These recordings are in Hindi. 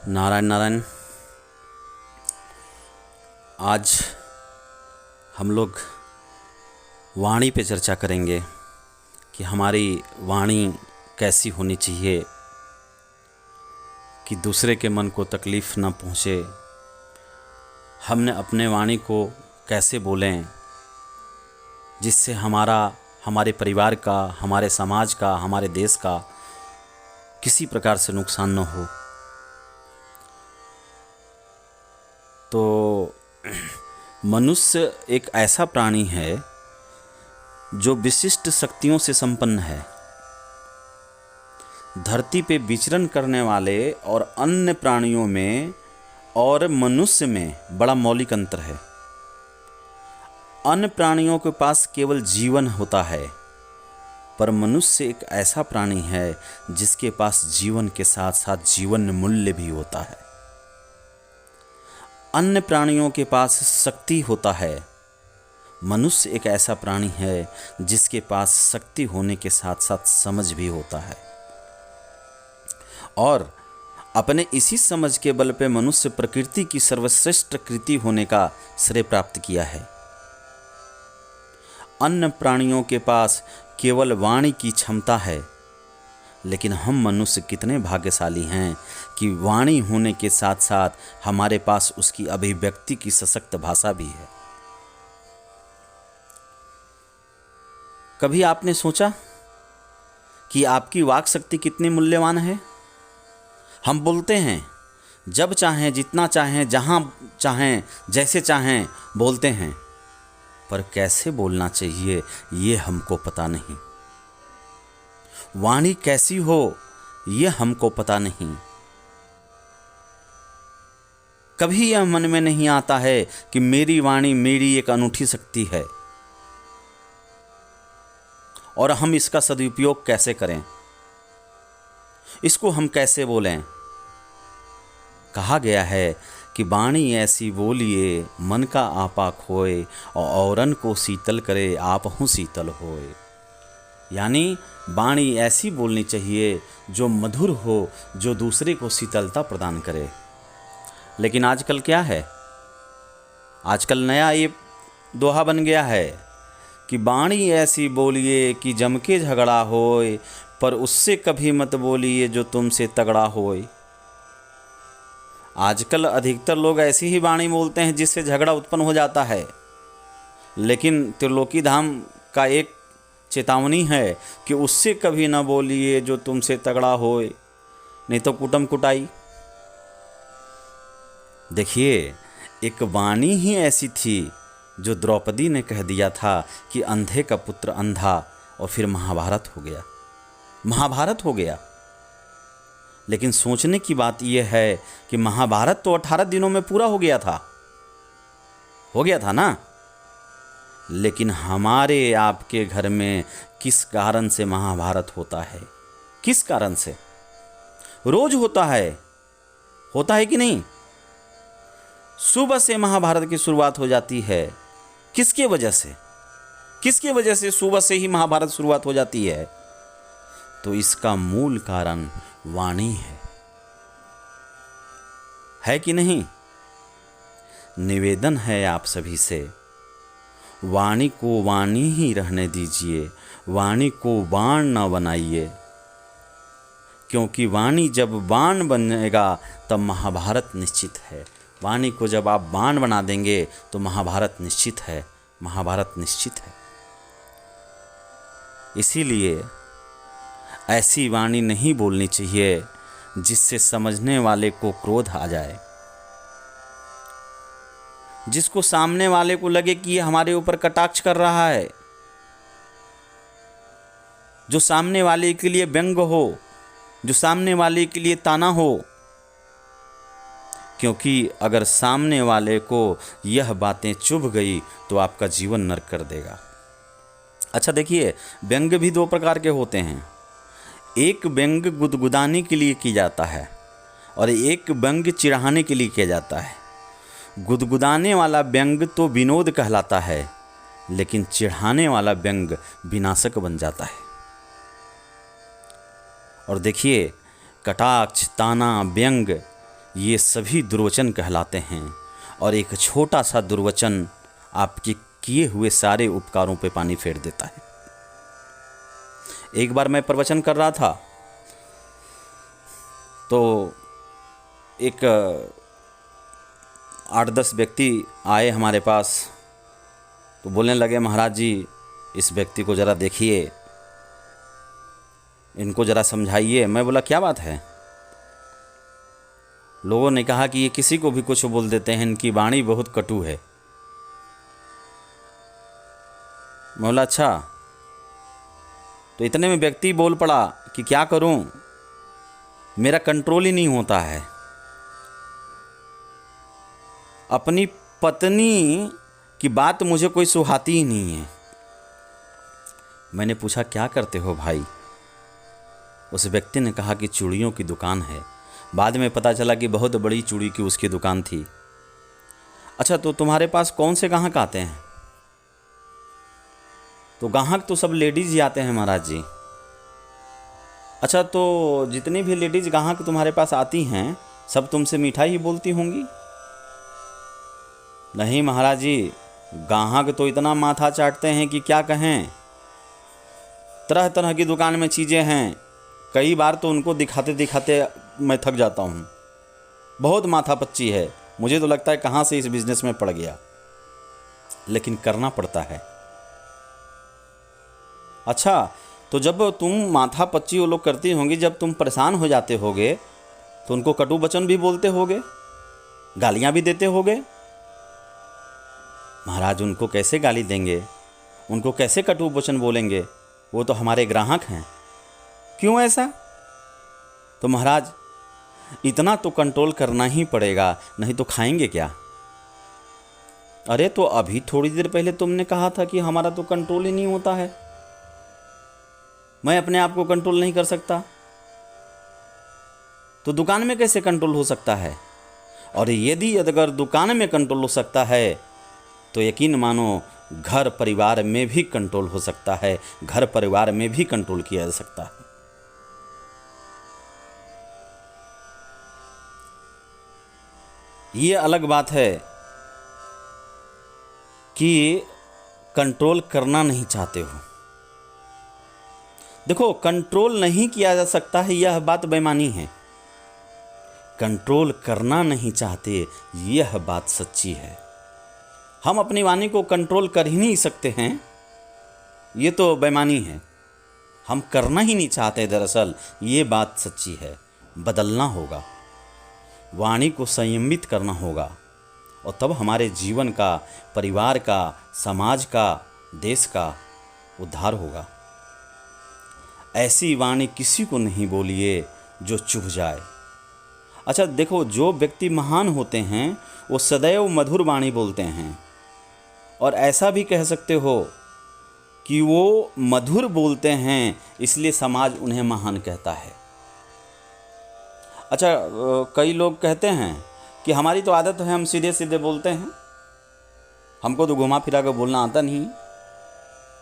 नारायण नारायण। आज हम लोग वाणी पे चर्चा करेंगे कि हमारी वाणी कैसी होनी चाहिए कि दूसरे के मन को तकलीफ़ ना पहुँचे। हमने अपने वाणी को कैसे बोलें जिससे हमारे परिवार का, हमारे समाज का, हमारे देश का किसी प्रकार से नुकसान न हो। तो मनुष्य एक ऐसा प्राणी है जो विशिष्ट शक्तियों से संपन्न है। धरती पे विचरण करने वाले और अन्य प्राणियों में और मनुष्य में बड़ा मौलिक अंतर है। अन्य प्राणियों के पास केवल जीवन होता है, पर मनुष्य एक ऐसा प्राणी है जिसके पास जीवन के साथ साथ जीवन मूल्य भी होता है। अन्य प्राणियों के पास शक्ति होता है, मनुष्य एक ऐसा प्राणी है जिसके पास शक्ति होने के साथ साथ समझ भी होता है। और अपने इसी समझ के बल पे मनुष्य प्रकृति की सर्वश्रेष्ठ कृति होने का श्रेय प्राप्त किया है। अन्य प्राणियों के पास केवल वाणी की क्षमता है, लेकिन हम मनुष्य कितने भाग्यशाली हैं कि वाणी होने के साथ साथ हमारे पास उसकी अभिव्यक्ति की सशक्त भाषा भी है। कभी आपने सोचा कि आपकी वाक शक्ति कितनी मूल्यवान है? हम बोलते हैं, जब चाहें, जितना चाहें, जहां चाहें, जैसे चाहें बोलते हैं, पर कैसे बोलना चाहिए ये हमको पता नहीं। वाणी कैसी हो ये हमको पता नहीं। कभी यह मन में नहीं आता है कि मेरी वाणी मेरी एक अनूठी शक्ति है और हम इसका सदुपयोग कैसे करें, इसको हम कैसे बोलें। कहा गया है कि वाणी ऐसी बोलिए मन का आपा खोए और औरन को शीतल करे आपहु शीतल होए। यानी वाणी ऐसी बोलनी चाहिए जो मधुर हो, जो दूसरे को शीतलता प्रदान करे। लेकिन आजकल क्या है? आजकल नया ये दोहा बन गया है कि वाणी ऐसी बोलिए कि जम के झगड़ा होए, पर उससे कभी मत बोलिए जो तुमसे तगड़ा होए। आजकल अधिकतर लोग ऐसी ही वाणी बोलते हैं जिससे झगड़ा उत्पन्न हो जाता है। लेकिन त्रिलोकी धाम का एक चेतावनी है कि उससे कभी ना बोलिए जो तुमसे तगड़ा होए, नहीं तो कुटम कुटाई। देखिए, एक वाणी ही ऐसी थी जो द्रौपदी ने कह दिया था कि अंधे का पुत्र अंधा, और फिर महाभारत हो गया। महाभारत हो गया। लेकिन सोचने की बात यह है कि महाभारत तो 18 दिनों में पूरा हो गया था ना। लेकिन हमारे आपके घर में किस कारण से महाभारत होता है? किस कारण से? रोज होता है कि नहीं? सुबह से महाभारत की शुरुआत हो जाती है। किसके वजह से? किसके वजह से सुबह से ही महाभारत शुरुआत हो जाती है? तो इसका मूल कारण वाणी है कि नहीं? निवेदन है आप सभी से, वाणी को वाणी ही रहने दीजिए, वाणी को बाण न बनाइए। क्योंकि वाणी जब बाण बनेगा तब महाभारत निश्चित है। वाणी को जब आप बाण बना देंगे तो महाभारत निश्चित है, महाभारत निश्चित है। इसीलिए ऐसी वाणी नहीं बोलनी चाहिए जिससे समझने वाले को क्रोध आ जाए, जिसको सामने वाले को लगे कि ये हमारे ऊपर कटाक्ष कर रहा है, जो सामने वाले के लिए व्यंग हो, जो सामने वाले के लिए ताना हो। क्योंकि अगर सामने वाले को यह बातें चुभ गई तो आपका जीवन नरक कर देगा। अच्छा देखिए, व्यंग भी दो प्रकार के होते हैं। एक व्यंग गुदगुदाने के लिए की जाता है और एक व्यंग चिढ़ाने के लिए किया जाता है। गुदगुदाने वाला व्यंग तो विनोद कहलाता है, लेकिन चिढ़ाने वाला व्यंग विनाशक बन जाता है। और देखिए, कटाक्ष, ताना, व्यंग ये सभी दुर्वचन कहलाते हैं। और एक छोटा सा दुर्वचन आपके किए हुए सारे उपकारों पे पानी फेर देता है। एक बार मैं प्रवचन कर रहा था तो एक 8-10 व्यक्ति आए हमारे पास, तो बोलने लगे, महाराज जी इस व्यक्ति को ज़रा देखिए, इनको ज़रा समझाइए। मैं बोला क्या बात है? लोगों ने कहा कि ये किसी को भी कुछ बोल देते हैं, इनकी वाणी बहुत कटु है। मैं बोला अच्छा। तो इतने में व्यक्ति बोल पड़ा कि क्या करूं, मेरा कंट्रोल ही नहीं होता है। अपनी पत्नी की बात मुझे कोई सुहाती ही नहीं है। मैंने पूछा क्या करते हो भाई? उस व्यक्ति ने कहा कि चूड़ियों की दुकान है। बाद में पता चला कि बहुत बड़ी चूड़ी की उसकी दुकान थी। अच्छा, तो तुम्हारे पास कौन से ग्राहक आते हैं? तो ग्राहक तो सब लेडीज़ ही आते हैं महाराज जी। अच्छा, तो जितनी भी लेडीज़ ग्राहक तुम्हारे पास आती हैं सब तुमसे मीठा ही बोलती होंगी? नहीं महाराज जी, ग्राहक तो इतना माथा चाटते हैं कि क्या कहें। तरह तरह की दुकान में चीज़ें हैं, कई बार तो उनको दिखाते दिखाते मैं थक जाता हूँ। बहुत माथा पच्ची है, मुझे तो लगता है कहाँ से इस बिज़नेस में पड़ गया, लेकिन करना पड़ता है। अच्छा, तो जब तुम माथा पच्ची वो लोग करती होंगी, जब तुम परेशान हो जाते होगे तो उनको कटु वचन भी बोलते होगे, गालियाँ भी देते होगे। महाराज उनको कैसे गाली देंगे, उनको कैसे कटु वचन बोलेंगे? वो तो हमारे ग्राहक हैं। क्यों ऐसा? तो महाराज इतना तो कंट्रोल करना ही पड़ेगा, नहीं तो खाएंगे क्या? अरे तो अभी थोड़ी देर पहले तुमने कहा था कि हमारा तो कंट्रोल ही नहीं होता है, मैं अपने आप को कंट्रोल नहीं कर सकता, तो दुकान में कैसे कंट्रोल हो सकता है? और यदि अगर दुकान में कंट्रोल हो सकता है तो यकीन मानो घर परिवार में भी कंट्रोल हो सकता है, घर परिवार में भी कंट्रोल किया जा सकता है। ये अलग बात है कि कंट्रोल करना नहीं चाहते हो। देखो, कंट्रोल नहीं किया जा सकता है यह बात बेईमानी है, कंट्रोल करना नहीं चाहते यह बात सच्ची है। हम अपनी वाणी को कंट्रोल कर ही नहीं सकते हैं, ये तो बेईमानी है। हम करना ही नहीं चाहते, दरअसल ये बात सच्ची है। बदलना होगा, वाणी को संयमित करना होगा, और तब हमारे जीवन का, परिवार का, समाज का, देश का उद्धार होगा। ऐसी वाणी किसी को नहीं बोलिए जो चुभ जाए। अच्छा देखो, जो व्यक्ति महान होते हैं वो सदैव मधुर वाणी बोलते हैं, और ऐसा भी कह सकते हो कि वो मधुर बोलते हैं इसलिए समाज उन्हें महान कहता है। अच्छा, कई लोग कहते हैं कि हमारी तो आदत है, हम सीधे सीधे बोलते हैं, हमको तो घुमा फिरा कर बोलना आता नहीं।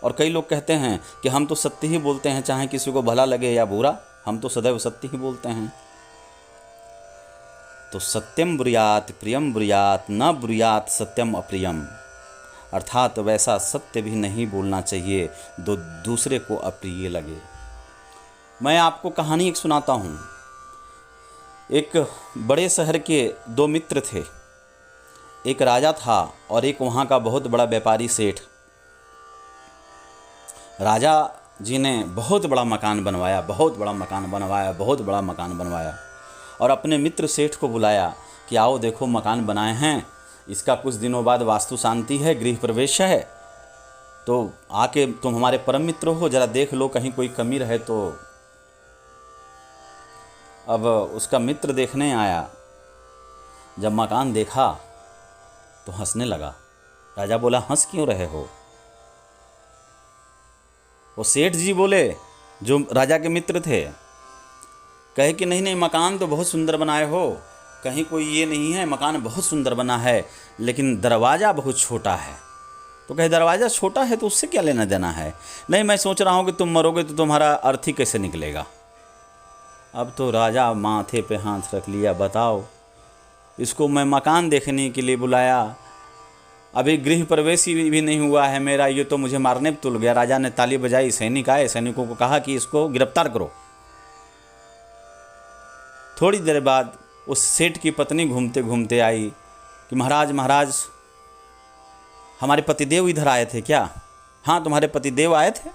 और कई लोग कहते हैं कि हम तो सत्य ही बोलते हैं, चाहे किसी को भला लगे या बुरा, हम तो सदैव सत्य ही बोलते हैं। तो सत्यम ब्रूयात प्रियम ब्रूयात, न ब्रूयात सत्यम अप्रियम, अर्थात वैसा सत्य भी नहीं बोलना चाहिए जो दूसरे को अप्रिय लगे। मैं आपको कहानी एक सुनाता हूँ। एक बड़े शहर के दो मित्र थे, एक राजा था और एक वहाँ का बहुत बड़ा व्यापारी सेठ। राजा जी ने बहुत बड़ा मकान बनवाया, बहुत बड़ा मकान बनवाया, बहुत बड़ा मकान बनवाया, और अपने मित्र सेठ को बुलाया कि आओ देखो मकान बनाए हैं, इसका कुछ दिनों बाद वास्तु शांति है, गृह प्रवेश है, तो आके तुम हमारे परम मित्र हो, ज़रा देख लो कहीं कोई कमी रहे तो। अब उसका मित्र देखने आया, जब मकान देखा तो हंसने लगा। राजा बोला, हंस क्यों रहे हो? वो सेठ जी बोले, जो राजा के मित्र थे, कहे कि नहीं नहीं, मकान तो बहुत सुंदर बनाए हो, कहीं कोई ये नहीं है, मकान बहुत सुंदर बना है, लेकिन दरवाज़ा बहुत छोटा है। तो कहे दरवाज़ा छोटा है तो उससे क्या लेना देना है? नहीं, मैं सोच रहा हूँ कि तुम मरोगे तो तुम्हारा अर्थ ही कैसे निकलेगा। अब तो राजा माथे पे हाथ रख लिया, बताओ इसको मैं मकान देखने के लिए बुलाया, अभी गृह प्रवेश भी नहीं हुआ है मेरा, ये तो मुझे मारने पे तुल गया। राजा ने ताली बजाई, सैनिक आए, सैनिकों को कहा कि इसको गिरफ्तार करो। थोड़ी देर बाद उस सेठ की पत्नी घूमते घूमते आई कि महाराज महाराज, हमारे पतिदेव इधर आए थे क्या? हाँ, तुम्हारे पतिदेव आए थे,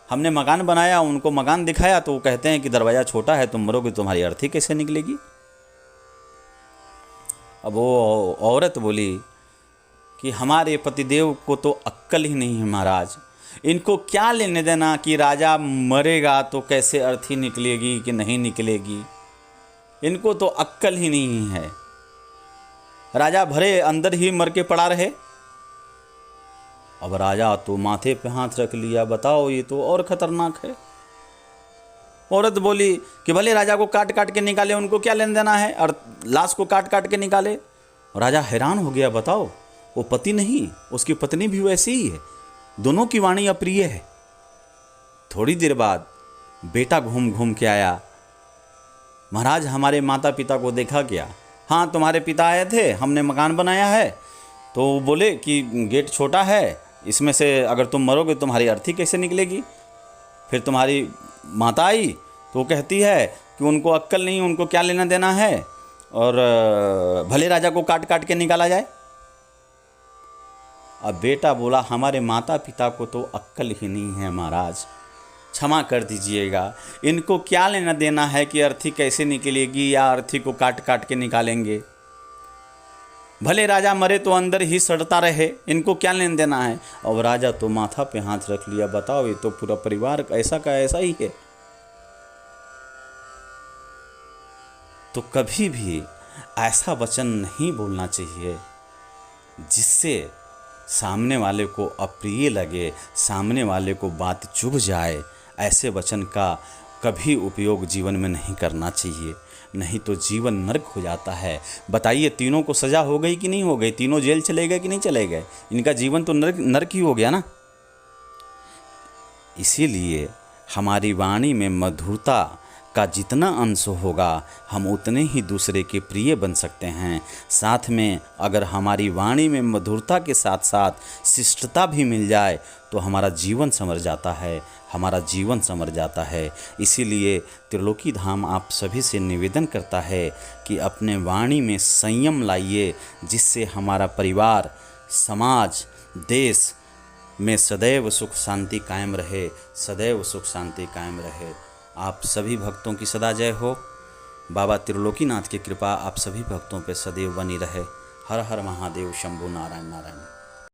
हमने मकान बनाया, उनको मकान दिखाया तो वो कहते हैं कि दरवाज़ा छोटा है, तुम मरोगे, तुम्हारी अर्थी कैसे निकलेगी? अब वो औरत बोली कि हमारे पतिदेव को तो अक्ल ही नहीं है महाराज, इनको क्या लेने देना कि राजा मरेगा तो कैसे अर्थी निकलेगी कि नहीं निकलेगी, इनको तो अक्ल ही नहीं है। राजा भरे अंदर ही मर के पड़ा रहे। अब राजा तो माथे पे हाथ रख लिया, बताओ ये तो और खतरनाक है। औरत बोली कि भले राजा को काट काट के निकाले, उनको क्या लेन देना है, और लाश को काट काट के निकाले। राजा हैरान हो गया, बताओ वो पति नहीं, उसकी पत्नी भी वैसी ही है, दोनों की वाणी अप्रिय है। थोड़ी देर बाद बेटा घूम घूम के आया, महाराज हमारे माता पिता को देखा क्या? हाँ, तुम्हारे पिता आए थे, हमने मकान बनाया है, तो बोले कि गेट छोटा है, इसमें से अगर तुम मरोगे तुम्हारी अर्थी कैसे निकलेगी। फिर तुम्हारी माता आई तो वो कहती है कि उनको अक्ल नहीं, उनको क्या लेना देना है, और भले राजा को काट काट के निकाला जाए। अब बेटा बोला हमारे माता पिता को तो अक्ल ही नहीं है महाराज, क्षमा कर दीजिएगा, इनको क्या लेना देना है कि अर्थी कैसे निकलेगी या अर्थी को काट काट के निकालेंगे। भले राजा मरे तो अंदर ही सड़ता रहे, इनको क्या लेना देना है। और राजा तो माथा पे हाथ रख लिया, बताओ ये तो पूरा परिवार ऐसा का ऐसा ही है। तो कभी भी ऐसा वचन नहीं बोलना चाहिए जिससे सामने वाले को अप्रिय लगे, सामने वाले को बात चुभ जाए। ऐसे वचन का कभी उपयोग जीवन में नहीं करना चाहिए, नहीं तो जीवन नरक हो जाता है। बताइए, तीनों को सज़ा हो गई कि नहीं हो गई? तीनों जेल चले गए कि नहीं चले गए? इनका जीवन तो नरक ही हो गया ना। इसीलिए हमारी वाणी में मधुरता का जितना अंश होगा, हम उतने ही दूसरे के प्रिय बन सकते हैं। साथ में अगर हमारी वाणी में मधुरता के साथ साथ शिष्टता भी मिल जाए तो हमारा जीवन संवर जाता है, हमारा जीवन संवर जाता है। इसीलिए त्रिलोकी धाम आप सभी से निवेदन करता है कि अपने वाणी में संयम लाइए, जिससे हमारा परिवार, समाज, देश में सदैव सुख शांति कायम रहे, सदैव सुख शांति कायम रहे। आप सभी भक्तों की सदा जय हो। बाबा त्रिलोकीनाथ की कृपा आप सभी भक्तों पे सदैव बनी रहे। हर हर महादेव, शंभु नारायण नारायण।